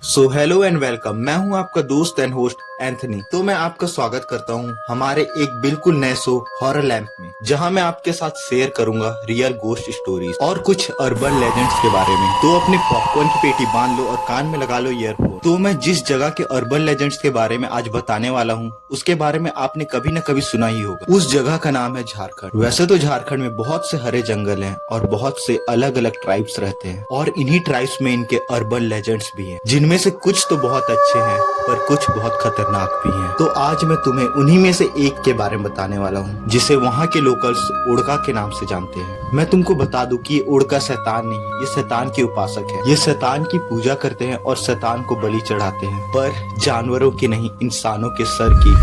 So hello and welcome. मैं हूं आपका दोस्त एंड होस्ट एंथनी। तो मैं आपका स्वागत करता हूं हमारे एक बिल्कुल नए शो हॉरर लैंप में, जहां मैं आपके साथ शेयर करूंगा रियल गोस्ट स्टोरीज और कुछ अर्बन लेजेंड्स के बारे में। तो अपने पॉपकॉर्न की पेटी बांध लो और कान में लगा लो ईयरफोन। तो मैं जिस जगह के अर्बन लेजेंड्स के बारे में आज बताने वाला हूँ उसके बारे में आपने कभी न कभी सुना ही होगा। उस जगह का नाम है झारखंड। वैसे तो झारखंड में बहुत से हरे जंगल हैं और बहुत से अलग अलग ट्राइब्स रहते हैं और इन्हीं ट्राइब्स में इनके अर्बन लेजेंड्स भी हैं, जिनमें से कुछ तो बहुत अच्छे हैं पर कुछ बहुत खतरनाक भी हैं। तो आज मैं तुम्हें उन्हीं में से एक के बारे में बताने वाला हूँ, जिसे वहाँ के लोकल्स उड़का के नाम से जानते हैं। मैं तुमको बता दूं कि ये उड़का शैतान नहीं, ये शैतान के उपासक है। ये शैतान की पूजा करते हैं और शैतान को बलि चढ़ाते हैं, पर जानवरों की नहीं, इंसानों के सर की।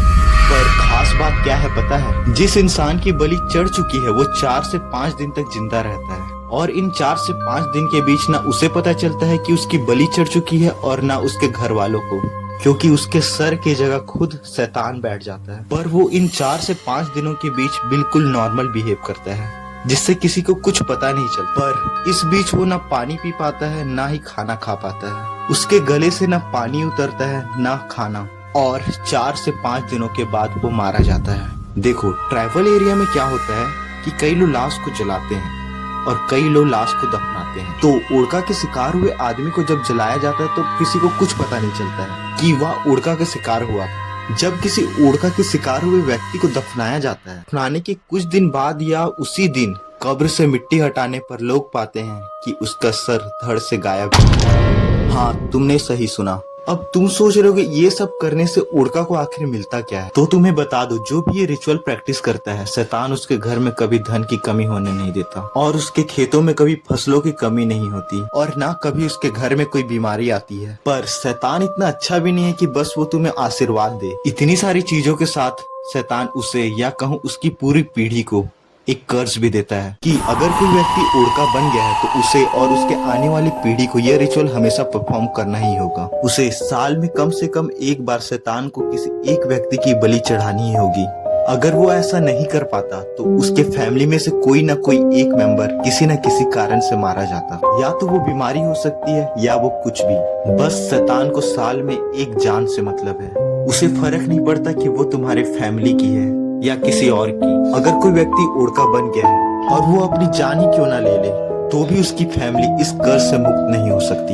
पर खास बात क्या है पता है? जिस इंसान की बलि चढ़ चुकी है वो 4 से 5 दिन तक जिंदा रहता है, और इन 4 से 5 दिन के बीच ना उसे पता चलता है कि उसकी बलि चढ़ चुकी है और ना उसके घर वालों को, क्योंकि उसके सर की जगह खुद शैतान बैठ जाता है। पर वो इन 4 से 5 दिनों के बीच बिल्कुल नॉर्मल बिहेव करता है, जिससे किसी को कुछ पता नहीं चलता। पर इस बीच वो ना पानी पी पाता है ना ही खाना खा पाता है। उसके गले से ना पानी उतरता है ना खाना, और 4 से 5 दिनों के बाद वो मारा जाता है। देखो, ट्राइबल एरिया में क्या होता है कि कई लोग लाश को जलाते हैं और कई लोग लाश को दफनाते हैं। तो उड़का के शिकार हुए आदमी को जब जलाया जाता है तो किसी को कुछ पता नहीं चलता है कि वह उड़का का शिकार हुआ था। जब किसी उड़का के शिकार हुए व्यक्ति को दफनाया जाता है, दफनाने के कुछ दिन बाद या उसी दिन कब्र से मिट्टी हटाने पर लोग पाते हैं कि उसका सर धड़ से गायब है। हाँ, तुमने सही सुना। अब तुम सोच रहे हो कि ये सब करने से उड़का को आखिर मिलता क्या है? तो तुम्हें बता दो, जो भी ये रिचुअल प्रैक्टिस करता है, शैतान उसके घर में कभी धन की कमी होने नहीं देता, और उसके खेतों में कभी फसलों की कमी नहीं होती, और ना कभी उसके घर में कोई बीमारी आती है। पर शैतान इतना अच्छा भी नहीं है कि बस वो तुम्हें आशीर्वाद दे। इतनी सारी चीजों के साथ शैतान उसे, या कहूँ उसकी पूरी पीढ़ी को, एक कर्ज भी देता है कि अगर कोई व्यक्ति उड़का बन गया है तो उसे और उसके आने वाली पीढ़ी को यह रिचुअल हमेशा परफॉर्म करना ही होगा। उसे साल में कम से कम एक बार शैतान को किसी एक व्यक्ति की बलि चढ़ानी ही होगी। अगर वो ऐसा नहीं कर पाता तो उसके फैमिली में से कोई ना कोई एक मेंबर किसी न किसी कारण से मारा जाता। या तो वो बीमारी हो सकती है या वो कुछ भी। बस शैतान को साल में एक जान से मतलब है। उसे फर्क नहीं पड़ता कि वो तुम्हारे फैमिली की है या किसी और की। अगर कोई व्यक्ति उड़का बन गया है और वो अपनी जान ही क्यों ना ले ले, तो भी उसकी फैमिली इस कर्ज से मुक्त नहीं हो सकती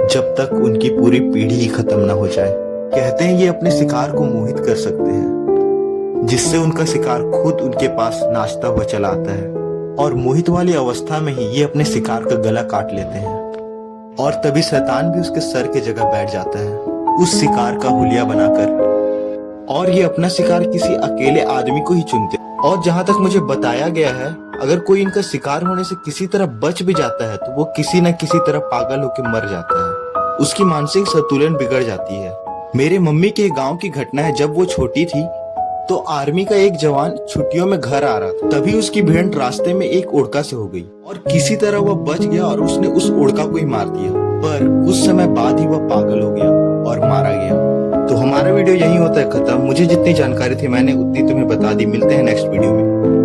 जब तक उनकी पूरी पीढ़ी ही खत्म ना हो जाए। कहते हैं ये अपने शिकार को मोहित कर सकते हैं, जिससे उनका शिकार खुद उनके पास नाचता हुआ चला आता है, और मोहित वाली अवस्था में ही ये अपने शिकार का गला काट लेते हैं, और तभी शैतान भी उसके सर की जगह बैठ जाता है उस शिकार का हुलिया बनाकर, और ये अपना शिकार किसी अकेले आदमी को ही चुनते। और जहाँ तक मुझे बताया गया है, अगर कोई इनका शिकार होने से किसी तरह बच भी जाता है तो वो किसी न किसी तरह पागल होकर मर जाता है। उसकी मानसिक संतुलन बिगड़ जाती है। मेरे मम्मी के गांव की घटना है। जब वो छोटी थी तो आर्मी का एक जवान छुट्टियों में घर आ रहा था, तभी उसकी भिड़ंत रास्ते में एक उड़का से हो गई और किसी तरह वह बच गया और उसने उस उड़का को ही मार दिया। पर कुछ समय बाद ही वह पागल हो गया और मारा गया। तो हमारा वीडियो यही होता है खत्म। मुझे जितनी जानकारी थी मैंने उतनी तुम्हें बता दी। मिलते हैं नेक्स्ट वीडियो में।